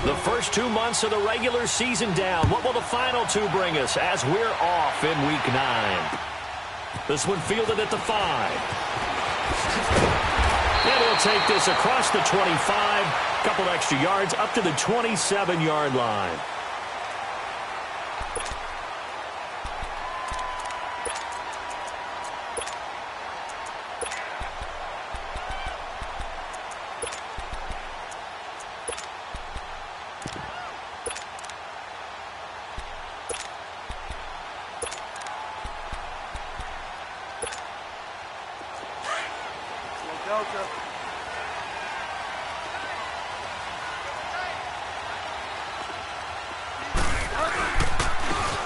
The first 2 months of the regular season down. What will the final two bring us as we're off in Week 9? This one fielded at the 5. And he'll take this across the 25. Couple extra yards up to the 27-yard line.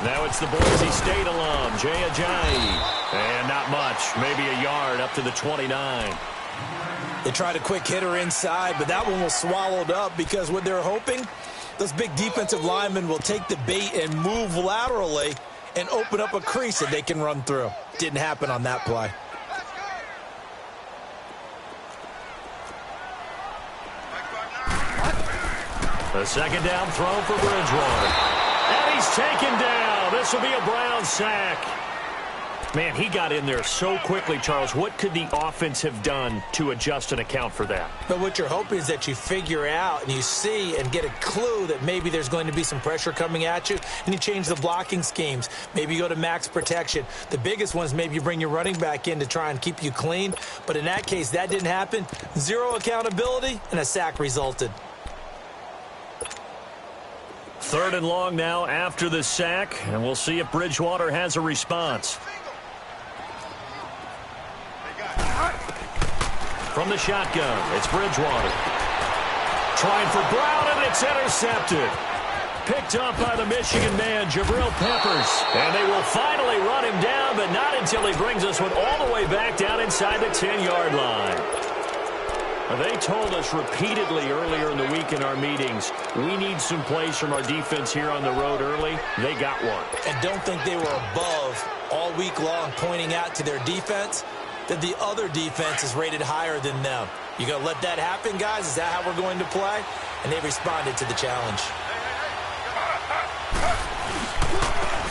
Now it's the Boise State alum, Jay Ajayi. And not much, maybe a yard up to the 29. They tried a quick hitter inside, but that one was swallowed up because what they're hoping, those big defensive linemen will take the bait and move laterally and open up a crease that they can run through. Didn't happen on that play. A second down throw for Bridgewater. And he's taken down. This will be a Brown sack. Man, he got in there so quickly, Charles. What could the offense have done to adjust and account for that? But what you're hoping is that you figure out and you see and get a clue that maybe there's going to be some pressure coming at you, and you change the blocking schemes. Maybe you go to max protection. The biggest one is maybe you bring your running back in to try and keep you clean. But in that case, that didn't happen. Zero accountability, and a sack resulted. 3rd and long now after the sack, and we'll see if Bridgewater has a response. From the shotgun, it's Bridgewater. Trying for Brown, and it's intercepted. Picked up by the Michigan man, Jabril Peppers. And they will finally run him down, but not until he brings us one all the way back down inside the 10-yard line. They told us repeatedly earlier in the week in our meetings, we need some plays from our defense here on the road early. They got one. And don't think they were above all week long pointing out to their defense that the other defense is rated higher than them. You going to let that happen, guys? Is that how we're going to play? And they responded to the challenge.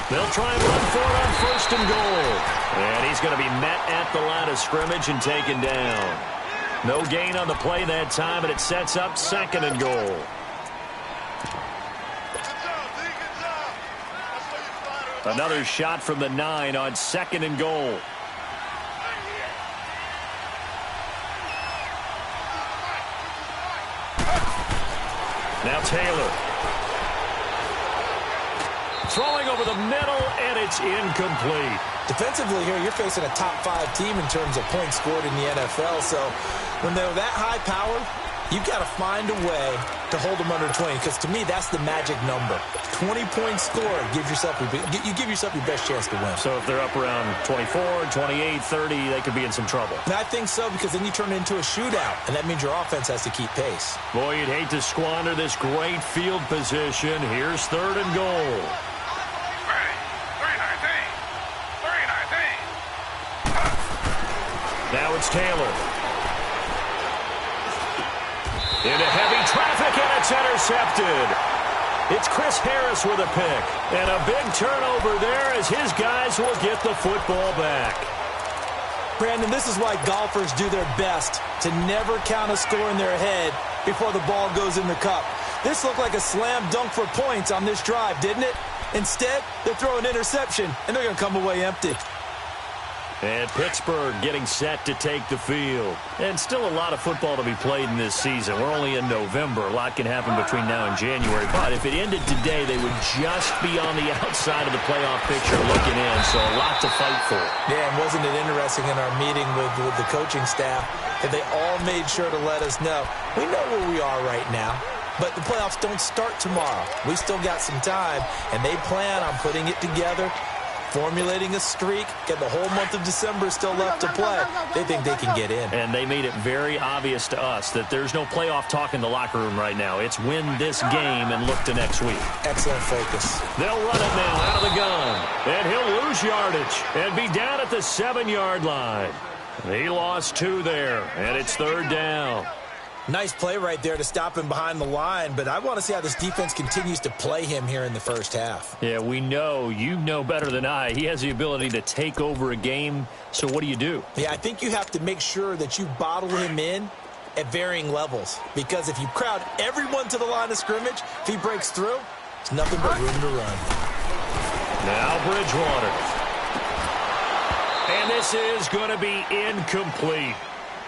They'll try and run for it on 1st and goal. And he's going to be met at the line of scrimmage and taken down. No gain on the play that time, and it sets up 2nd and goal. Another shot from the 9 on 2nd and goal. Now Taylor. Throwing over the middle, and it's incomplete. Defensively here, you're facing a top 5 team in terms of points scored in the NFL. So when they're that high powered, you've got to find a way to hold them under 20. Because to me, that's the magic number. 20-point score, you give yourself your best chance to win. So if they're up around 24, 28, 30, they could be in some trouble. And I think so, because then you turn it into a shootout, and that means your offense has to keep pace. Boy, you'd hate to squander this great field position. Here's 3rd and goal. Now it's Taylor. Into heavy traffic, and it's intercepted. It's Chris Harris with a pick. And a big turnover there as his guys will get the football back. Brandon, this is why golfers do their best to never count a score in their head before the ball goes in the cup. This looked like a slam dunk for points on this drive, didn't it? Instead, they throw an interception, and they're going to come away empty. And Pittsburgh getting set to take the field. And still a lot of football to be played in this season. We're only in November. A lot can happen between now and January. But if it ended today, they would just be on the outside of the playoff picture looking in. So a lot to fight for. Yeah, and wasn't it interesting in our meeting with the coaching staff that they all made sure to let us know, we know where we are right now. But the playoffs don't start tomorrow. We still got some time, and they plan on putting it together, formulating a streak, get the whole month of December still left to play. They think they can get in. And they made it very obvious to us that there's no playoff talk in the locker room right now. It's win this game and look to next week. Excellent focus. They'll run it now out of the gun. And he'll lose yardage and be down at the 7-yard line. He lost 2 there, and it's 3rd down. Nice play right there to stop him behind the line, but I want to see how this defense continues to play him here in the first half. Yeah, we know. You know better than I. He has the ability to take over a game, so what do? Yeah, I think you have to make sure that you bottle him in at varying levels, because if you crowd everyone to the line of scrimmage, if he breaks through, it's nothing but room to run. Now Bridgewater. And this is going to be incomplete.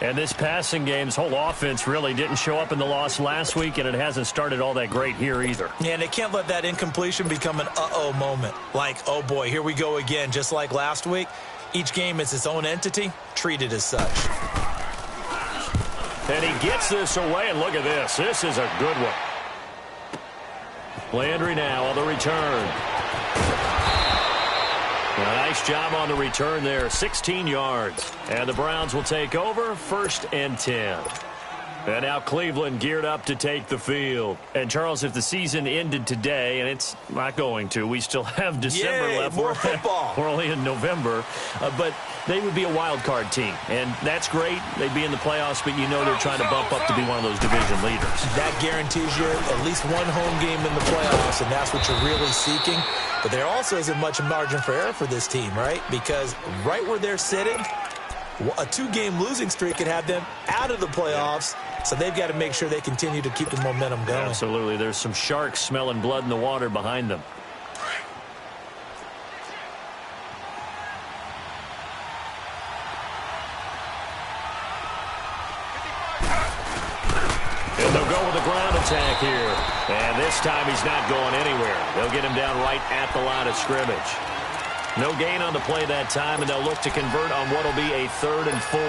And this passing game's whole offense really didn't show up in the loss last week, and it hasn't started all that great here either. Yeah, and they can't let that incompletion become an uh-oh moment. Like, oh boy, here we go again, just like last week. Each game is its own entity, treated as such. And he gets this away, and look at this. This is a good one. Landry now on the return. A nice job on the return there, 16 yards. And the Browns will take over, 1st and 10. And now Cleveland geared up to take the field. And, Charles, if the season ended today, and it's not going to, we still have December left. More football. We're only in November. But they would be a wild card team. And that's great. They'd be in the playoffs, but you know they're trying to bump up to be one of those division leaders. That guarantees you at least one home game in the playoffs, and that's what you're really seeking. But there also isn't much margin for error for this team, right? Because right where they're sitting, a 2-game losing streak could have them out of the playoffs, so they've got to make sure they continue to keep the momentum going. Absolutely. There's some sharks smelling blood in the water behind them. And they'll go with the ground attack here. And this time he's not going anywhere. They'll get him down right at the line of scrimmage. No gain on the play that time, and they'll look to convert on what will be a 3rd and 4.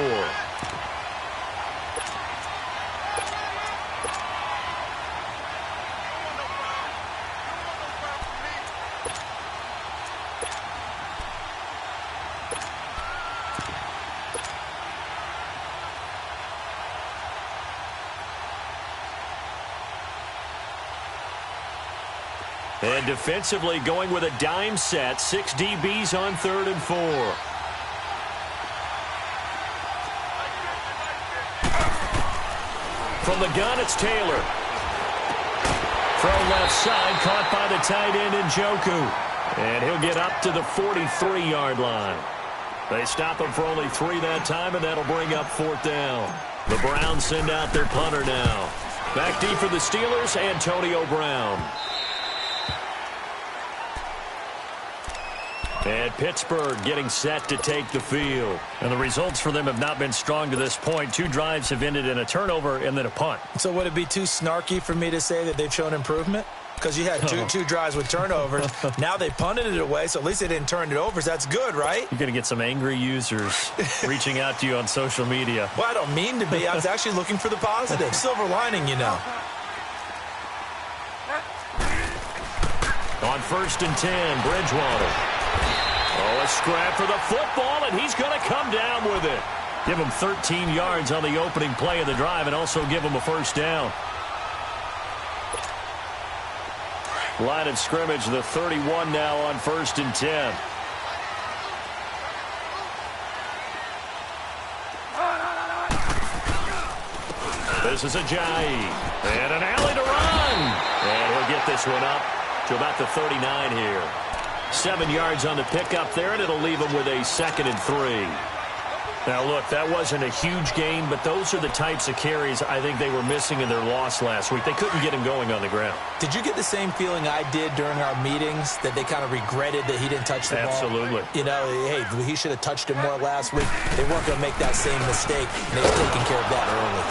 And defensively going with a dime set. 6 DBs on 3rd and 4. From the gun, it's Taylor. From left side, caught by the tight end Njoku. And he'll get up to the 43-yard line. They stop him for only 3 that time, and that'll bring up 4th down. The Browns send out their punter now. Back deep for the Steelers, Antonio Brown. And Pittsburgh getting set to take the field. And the results for them have not been strong to this point. 2 drives have ended in a turnover and then a punt. So would it be too snarky for me to say that they've shown improvement? Because you had two drives with turnovers. Now they punted it away, so at least they didn't turn it over. So that's good, right? You're going to get some angry users reaching out to you on social media. Well, I don't mean to be. I was actually looking for the positive. Silver lining, you know. On 1st and 10, Bridgewater. Oh, a scrap for the football, and he's going to come down with it. Give him 13 yards on the opening play of the drive and also give him a 1st down. Line of scrimmage, the 31 now on 1st and 10. This is Ajayi. And an alley to run. And he'll get this one up to about the 39 here. 7 yards on the pickup there, and it'll leave him with a 2nd and 3. Now, look, that wasn't a huge gain, but those are the types of carries I think they were missing in their loss last week. They couldn't get him going on the ground. Did you get the same feeling I did during our meetings, that they kind of regretted that he didn't touch the ball? Absolutely. You know, hey, he should have touched it more last week. They weren't going to make that same mistake, and they've taken care of that early.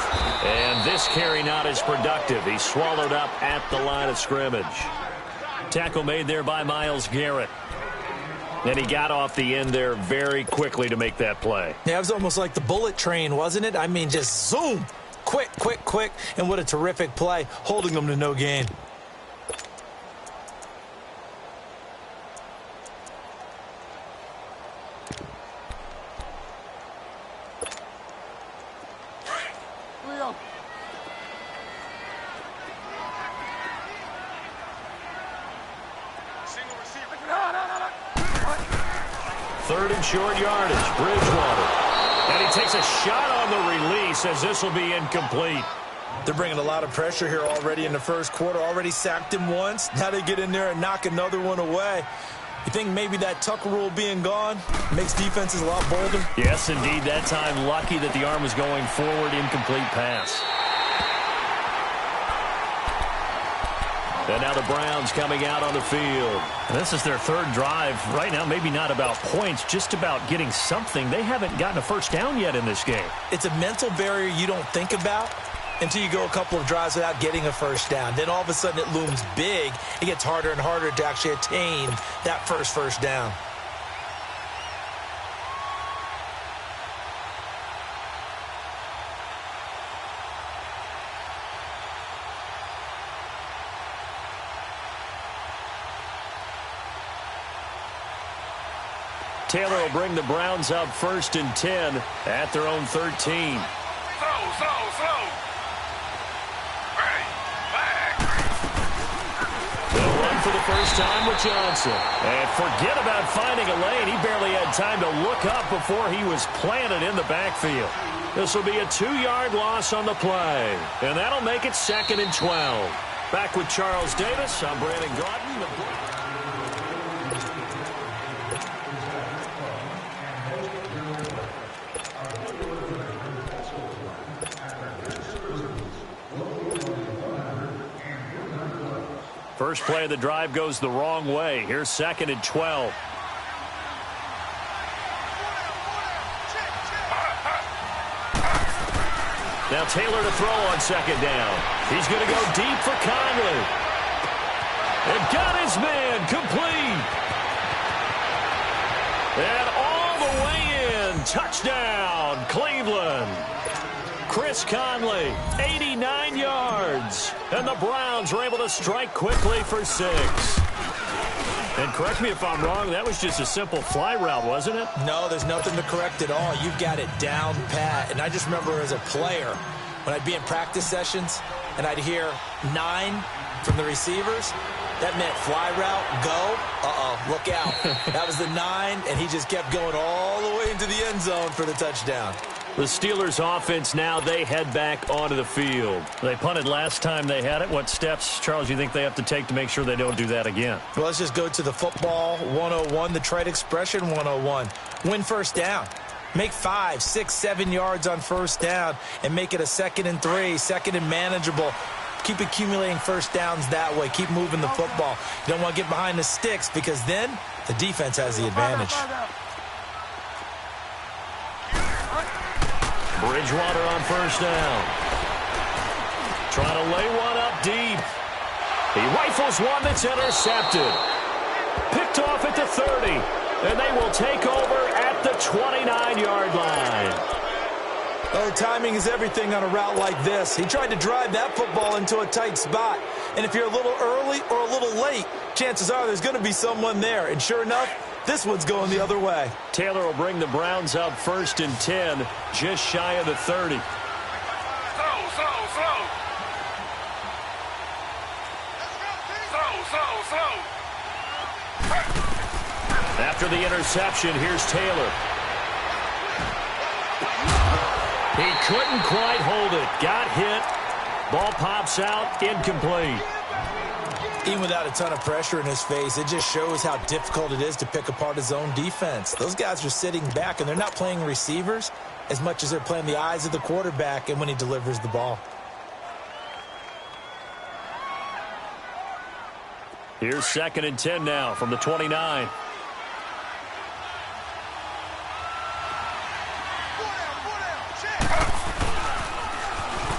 And this carry not as productive. He's swallowed up at the line of scrimmage. Tackle made there by Myles Garrett. And he got off the end there very quickly to make that play. Yeah, it was almost like the bullet train, wasn't it? I mean, just zoom. Quick, quick, quick. And what a terrific play, holding them to no gain. Third and short yardage, Bridgewater. And he takes a shot on the release as this will be incomplete. They're bringing a lot of pressure here already in the first quarter. Already sacked him once. Now they get in there and knock another one away. You think maybe that Tucker rule being gone makes defenses a lot bolder? Yes, indeed. That time, lucky that the arm was going forward. Incomplete pass. And now the Browns coming out on the field. And this is their third drive. Right now, maybe not about points, just about getting something. They haven't gotten a first down yet in this game. It's a mental barrier you don't think about until you go a couple of drives without getting a first down. Then all of a sudden it looms big. It gets harder and harder to actually attain that first down. Taylor will bring the Browns up 1st and 10 at their own 13. Slow. They'll run for the first time with Johnson. And forget about finding a lane. He barely had time to look up before he was planted in the backfield. This will be a 2-yard loss on the play. And that'll make it 2nd and 12. Back with Charles Davis. I'm Brandon Gaudin. First play of the drive goes the wrong way. Here's 2nd and 12. Now Taylor to throw on 2nd down. He's going to go deep for Conley. And got his man complete. And all the way in. Touchdown, Cleveland. Chris Conley, 89 yards. And the Browns were able to strike quickly for 6. And correct me if I'm wrong, that was just a simple fly route, wasn't it? No, there's nothing to correct at all. You've got it down pat. And I just remember as a player, when I'd be in practice sessions and I'd hear 9 from the receivers, that meant fly route, go. Look out. That was the 9, and he just kept going all the way into the end zone for the touchdown. The Steelers offense now, they head back onto the field. They punted last time they had it. What steps, Charles, you think they have to take to make sure they don't do that again? Well, let's just go to the football 101, the trade expression 101. Win first down. Make 5, 6, 7 yards on first down and make it a 2nd and 3, 2nd and manageable. Keep accumulating first downs that way. Keep moving the football. You don't want to get behind the sticks because then the defense has the advantage. Bridgewater on first down. Trying to lay one up deep. He rifles one that's intercepted. Picked off at the 30. And they will take over at the 29-yard line. Oh, timing is everything on a route like this. He tried to drive that football into a tight spot. And if you're a little early or a little late, chances are there's going to be someone there. And sure enough, this one's going the other way. Taylor will bring the Browns up 1st and 10, just shy of the 30. Slow. After the interception, here's Taylor. He couldn't quite hold it. Got hit. Ball pops out, incomplete. Even without a ton of pressure in his face, it just shows how difficult it is to pick apart his own defense. Those guys are sitting back, and they're not playing receivers as much as they're playing the eyes of the quarterback and when he delivers the ball. Here's 2nd and 10 now from the 29.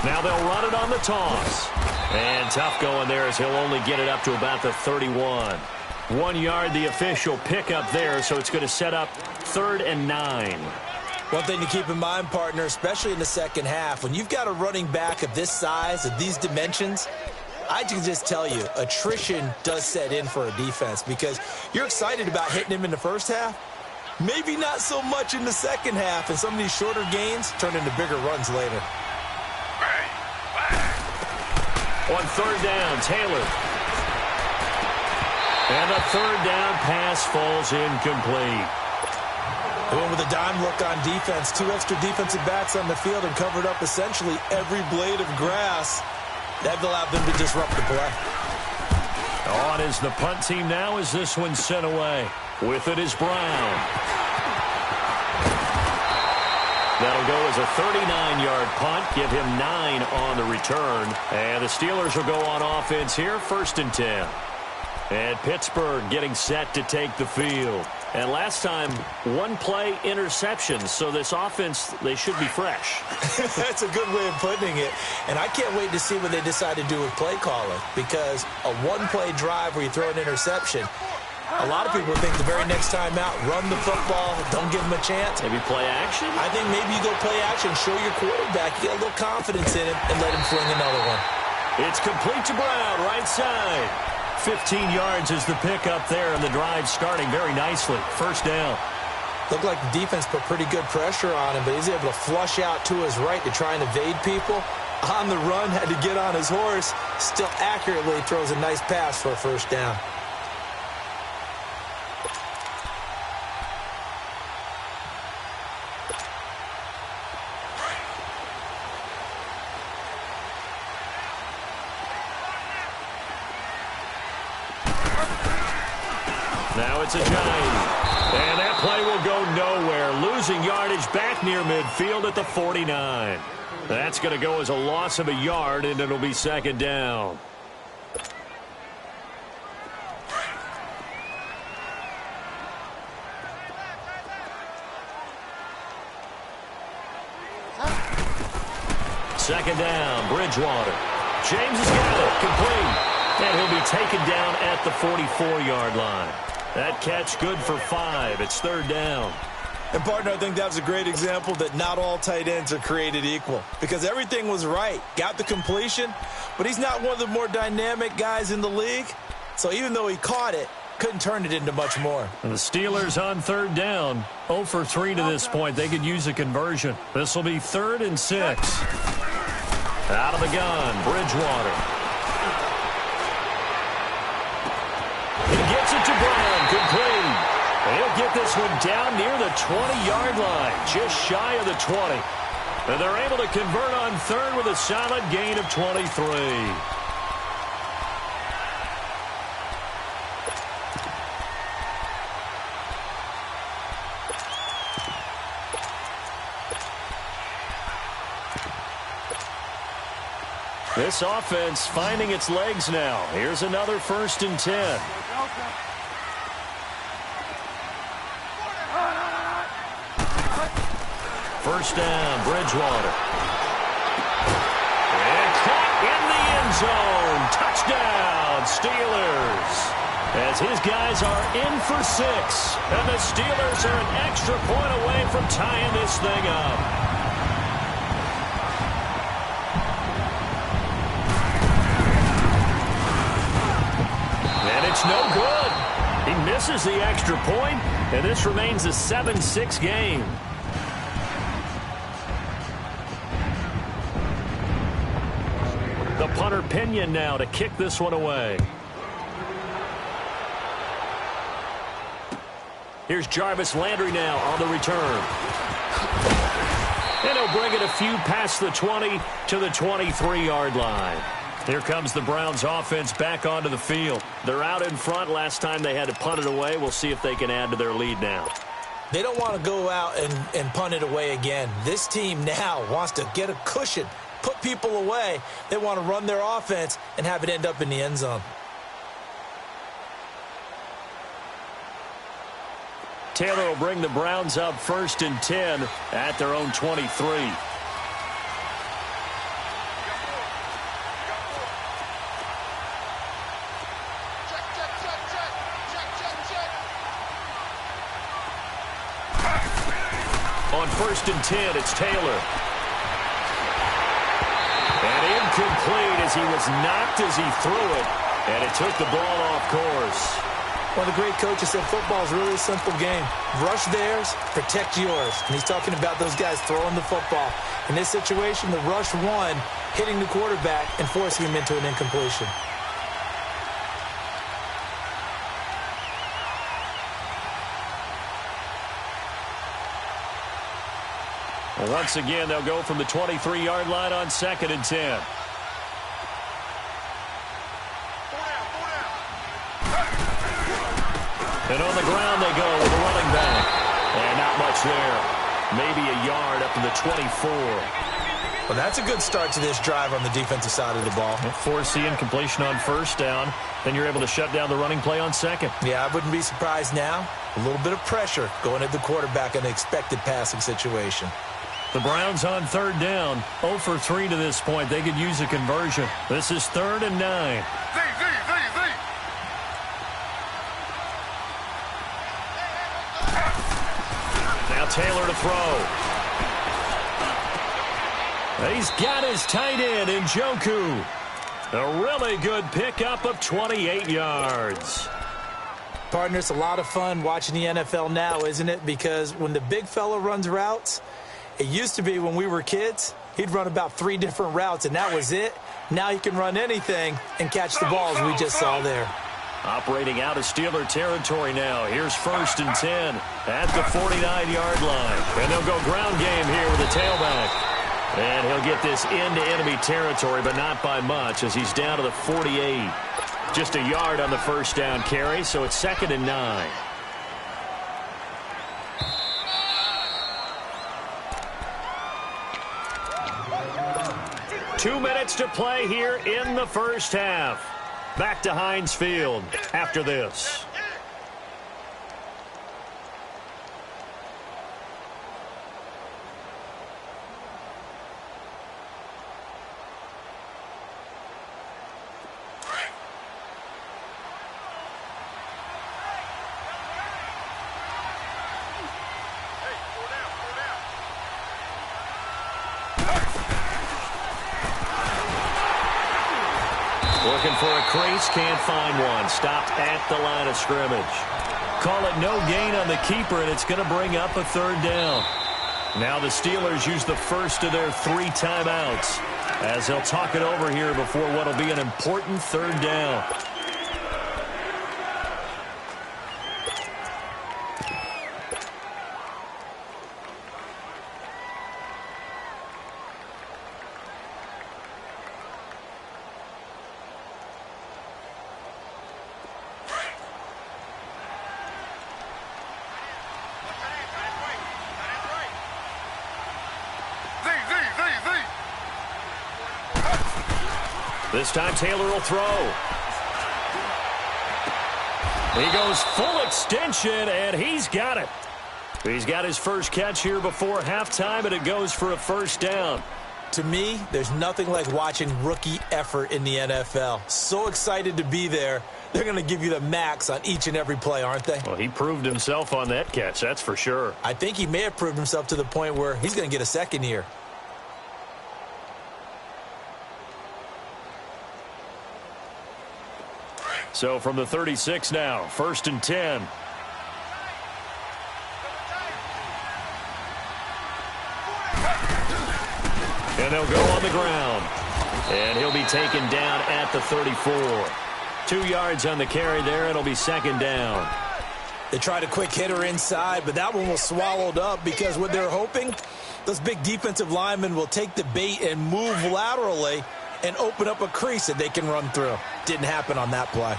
Now they'll run it on the toss. And tough going there as he'll only get it up to about the 31. 1 yard, the official pickup there, so it's going to set up 3rd and 9. One thing to keep in mind, partner, especially in the second half, when you've got a running back of this size, of these dimensions, I can just tell you, attrition does set in for a defense because you're excited about hitting him in the first half. Maybe not so much in the second half, and some of these shorter gains turn into bigger runs later. On 3rd down, Taylor. And the 3rd down pass falls incomplete. They went with a dime look on defense. 2 extra defensive backs on the field and covered up essentially every blade of grass. That allowed them to disrupt the play. On is the punt team now as this one's sent away. With it is Brown. That'll go as a 39-yard punt. Give him 9 on the return. And the Steelers will go on offense here, 1st and 10. And Pittsburgh getting set to take the field. And last time, 1-play interception. So this offense, they should be fresh. That's a good way of putting it. And I can't wait to see what they decide to do with play calling. Because a 1-play drive where you throw an interception, a lot of people think the very next time out, run the football, don't give them a chance. Maybe play action? I think maybe you go play action, show your quarterback, you get a little confidence in him, and let him fling another one. It's complete to Brown, right side. 15 yards is the pickup there, and the drive starting very nicely. 1st down. Looked like the defense put pretty good pressure on him, but he's able to flush out to his right to try and evade people. On the run, had to get on his horse. Still accurately throws a nice pass for a 1st down. Now it's a Ajayi. And that play will go nowhere. Losing yardage back near midfield at the 49. That's going to go as a loss of a yard, and it'll be 2nd down. Second down, Bridgewater. James has got it, complete. And he'll be taken down at the 44-yard line. That catch good for 5. It's 3rd down. And, partner, I think that was a great example that not all tight ends are created equal. Because everything was right. Got the completion, but he's not one of the more dynamic guys in the league. So even though he caught it, couldn't turn it into much more. And the Steelers on 3rd down. 0 for 3 to this point. They could use a conversion. This will be 3rd and 6. Out of the gun, Bridgewater. He gets it to Brown, complete. And he'll get this one down near the 20-yard line, just shy of the 20. And they're able to convert on 3rd with a solid gain of 23. This offense finding its legs now. Here's another 1st and 10. First down, Bridgewater. And caught in the end zone. Touchdown, Steelers. As his guys are in for 6. And the Steelers are an extra point away from tying this thing up. And it's no good. He misses the extra point, and this remains a 7-6 game. The punter Pinion now to kick this one away. Here's Jarvis Landry now on the return. And he'll bring it a few past the 20 to the 23-yard line. Here comes the Browns offense back onto the field. They're out in front. Last time they had to punt it away. We'll see if they can add to their lead now. They don't want to go out and punt it away again. This team now wants to get a cushion, put people away. They want to run their offense and have it end up in the end zone. Taylor will bring the Browns up 1st and 10 at their own 23. On 1st and 10, it's Taylor. And incomplete as he was knocked as he threw it. And it took the ball off course. One of the great coaches said football is really a simple game. Rush theirs, protect yours. And he's talking about those guys throwing the football. In this situation, the rush won, hitting the quarterback and forcing him into an incompletion. Well, once again, they'll go from the 23-yard line on 2nd and 10. And on the ground they go with a running back. And not much there. Maybe a yard up to the 24. Well, that's a good start to this drive on the defensive side of the ball. Force the incompletion on 1st down. Then you're able to shut down the running play on 2nd. Yeah, I wouldn't be surprised now. A little bit of pressure going at the quarterback in an expected passing situation. The Browns on 3rd down. 0 for 3 to this point. They could use a conversion. This is 3rd and 9. Now Taylor to throw. He's got his tight end in Njoku. A really good pickup of 28 yards. Partner, it's a lot of fun watching the NFL now, isn't it? Because when the big fella runs routes, it used to be when we were kids, he'd run about 3 different routes, and that was it. Now he can run anything and catch the balls we just saw there. Operating out of Steeler territory now. Here's 1st and 10 at the 49-yard line. And they'll go ground game here with the tailback. And he'll get this into enemy territory, but not by much as he's down to the 48. Just a yard on the 1st down carry, so it's 2nd and 9. Two minutes to play here in the 1st half. Back to Heinz Field after this. Looking for a crease, can't find one. Stopped at the line of scrimmage. Call it no gain on the keeper, and it's going to bring up a 3rd down. Now the Steelers use the first of their 3 timeouts as they'll talk it over here before what will be an important 3rd down. This time Taylor will throw. He goes full extension, and he's got it. He's got his first catch here before halftime, and it goes for a 1st down. To me, there's nothing like watching rookie effort in the NFL. So excited to be there. They're going to give you the max on each and every play, aren't they? Well, he proved himself on that catch, that's for sure. I think he may have proved himself to the point where he's going to get a 2nd here. So from the 36 now, 1st and 10. And they'll go on the ground. And he'll be taken down at the 34. 2 yards on the carry there. It'll be 2nd down. They tried a quick hitter inside, but that one was swallowed up because what they're hoping, those big defensive linemen will take the bait and move laterally and open up a crease that they can run through. Didn't happen on that play.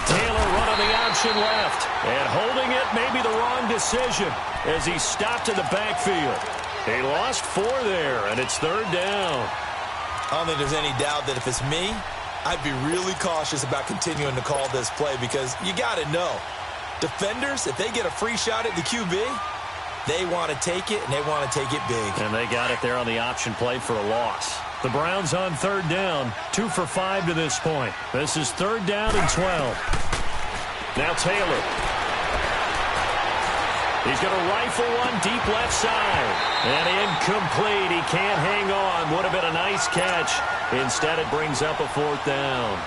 Taylor running the option left. And holding it may be the wrong decision as he stopped in the backfield. He lost 4 there, and it's 3rd down. I don't think there's any doubt that if it's me, I'd be really cautious about continuing to call this play because you got to know, defenders, if they get a free shot at the QB, they want to take it, and they want to take it big. And they got it there on the option play for a loss. The Browns on 3rd down, 2 for 5 to this point. This is 3rd down and 12. Now Taylor. He's going to rifle one deep left side. And incomplete. He can't hang on. Would have been a nice catch. Instead, it brings up a 4th down.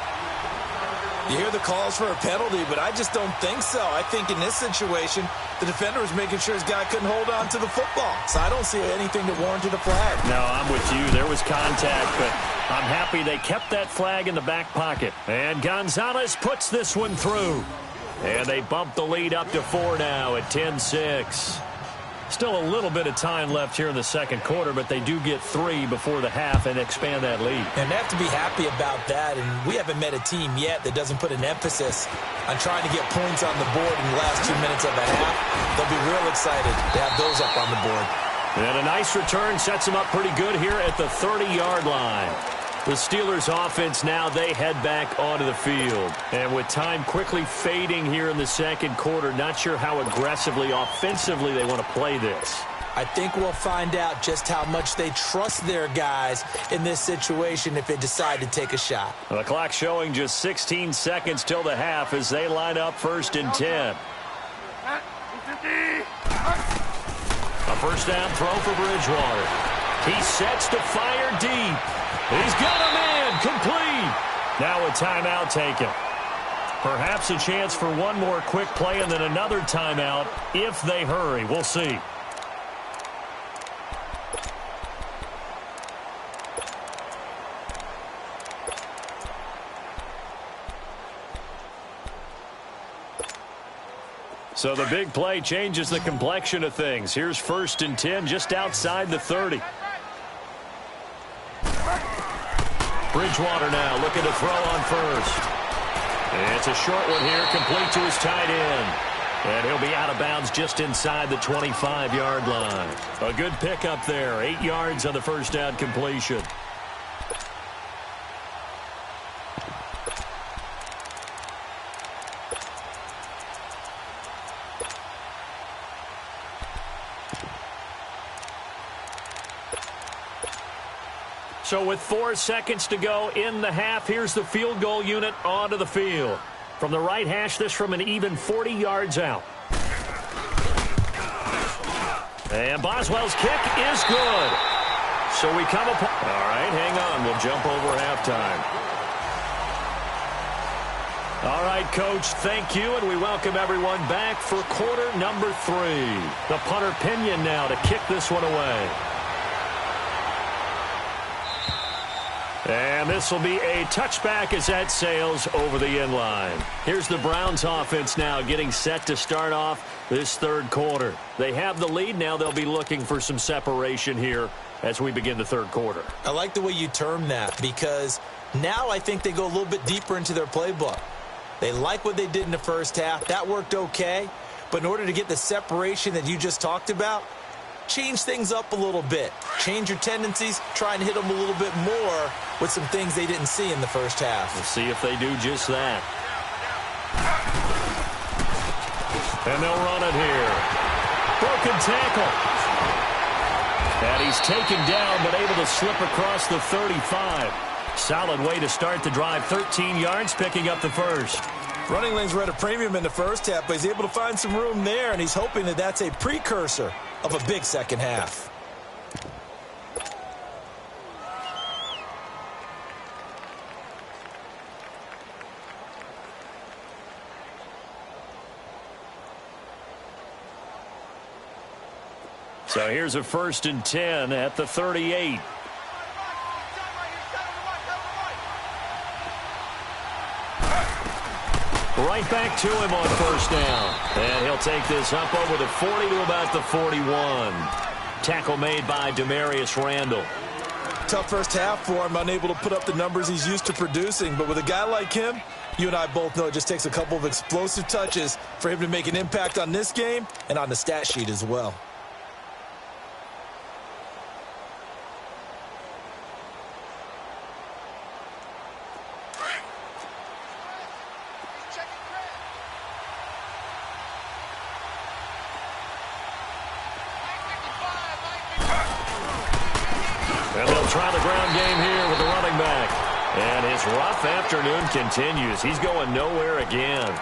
You hear the calls for a penalty, but I just don't think so. I think in this situation, the defender was making sure his guy couldn't hold on to the football. So I don't see anything that warranted a flag. No, I'm with you. There was contact, but I'm happy they kept that flag in the back pocket. And Gonzalez puts this one through. And they bump the lead up to 4 now at 10-6. Still a little bit of time left here in the second quarter, but they do get 3 before the half and expand that lead. And they have to be happy about that, and we haven't met a team yet that doesn't put an emphasis on trying to get points on the board in the last 2 minutes of a half. They'll be real excited to have those up on the board. And a nice return sets them up pretty good here at the 30-yard line. The Steelers offense now, they head back onto the field. And with time quickly fading here in the second quarter, not sure how aggressively, offensively they want to play this. I think we'll find out just how much they trust their guys in this situation if they decide to take a shot. The clock showing just 16 seconds till the half as they line up 1st and 10. A first down throw for Bridgewater. He sets to fire deep. He's got a man complete. Now a timeout taken. Perhaps a chance for one more quick play and then another timeout if they hurry. We'll see. So the big play changes the complexion of things. Here's 1st and 10 just outside the 30. Bridgewater now looking to throw on first. It's a short one here, complete to his tight end. And he'll be out of bounds just inside the 25-yard line. A good pickup there, 8 yards on the first down completion. So with 4 seconds to go in the half, here's the field goal unit onto the field. From the right hash, this from an even 40 yards out. And Boswell's kick is good. So we come up. All right, hang on. We'll jump over halftime. All right, Coach, thank you, and we welcome everyone back for quarter number 3. The punter Pinion now to kick this one away. And this will be a touchback as that sails over the end line. Here's the Browns offense now getting set to start off this third quarter. They have the lead. Now they'll be looking for some separation here as we begin the third quarter. I like the way you term that because now I think they go a little bit deeper into their playbook. They like what they did in the first half. That worked okay. But in order to get the separation that you just talked about, change things up a little bit. Change your tendencies. Try and hit them a little bit more with some things they didn't see in the first half. We'll see if they do just that. And they'll run it here. Broken tackle. And he's taken down but able to slip across the 35. Solid way to start the drive. 13 yards, picking up the first. Running lanes were at a premium in the first half, but he's able to find some room there, and he's hoping that that's a precursor of a big second half. So here's a 1st and 10 at the 38. Right back to him on first down. And he'll take this up over the 40 to about the 41. Tackle made by Demarius Randall. Tough first half for him, unable to put up the numbers he's used to producing. But with a guy like him, you and I both know it just takes a couple of explosive touches for him to make an impact on this game and on the stat sheet as well. Try the ground game here with the running back. And his rough afternoon continues. He's going nowhere again.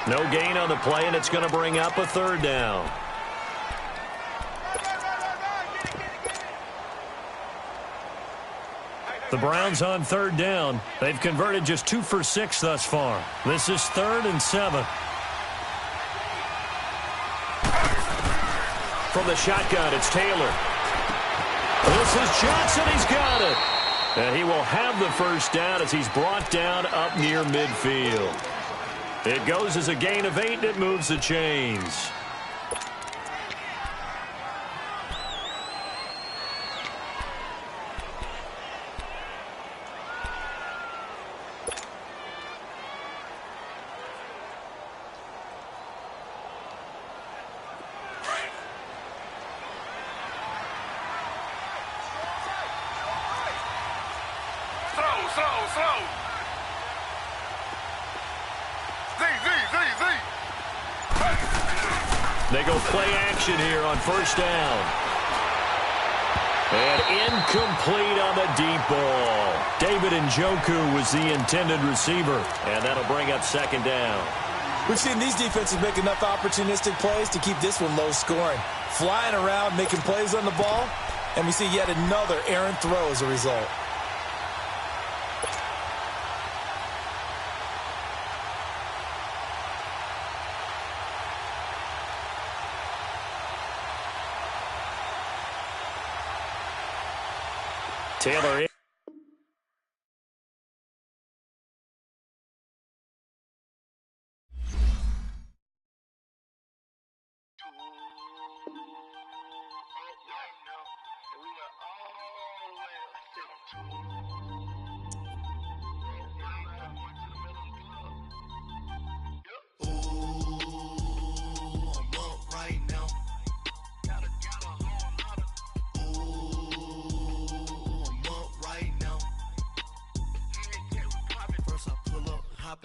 No gain on the play, and it's going to bring up a third down. The Browns on third down. They've converted just 2 for 6 thus far. This is 3rd and 7. From the shotgun, it's Taylor. This is Johnson. He's got it. And he will have the first down as he's brought down up near midfield. It goes as a gain of 8, and it moves the chains. Slow. They go play action here on first down. And incomplete on the deep ball. David Njoku was the intended receiver. And that'll bring up second down. We've seen these defenses make enough opportunistic plays to keep this one low scoring. Flying around, making plays on the ball, and we see yet another errant throw as a result. Taylor in.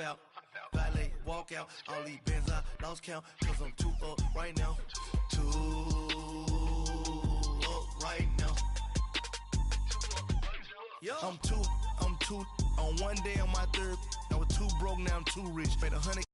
Out, valet, walk out, all these bands I lost count, cause I'm too up right now, I'm two, on one day on my third, I was too broke, now I'm too rich, made 100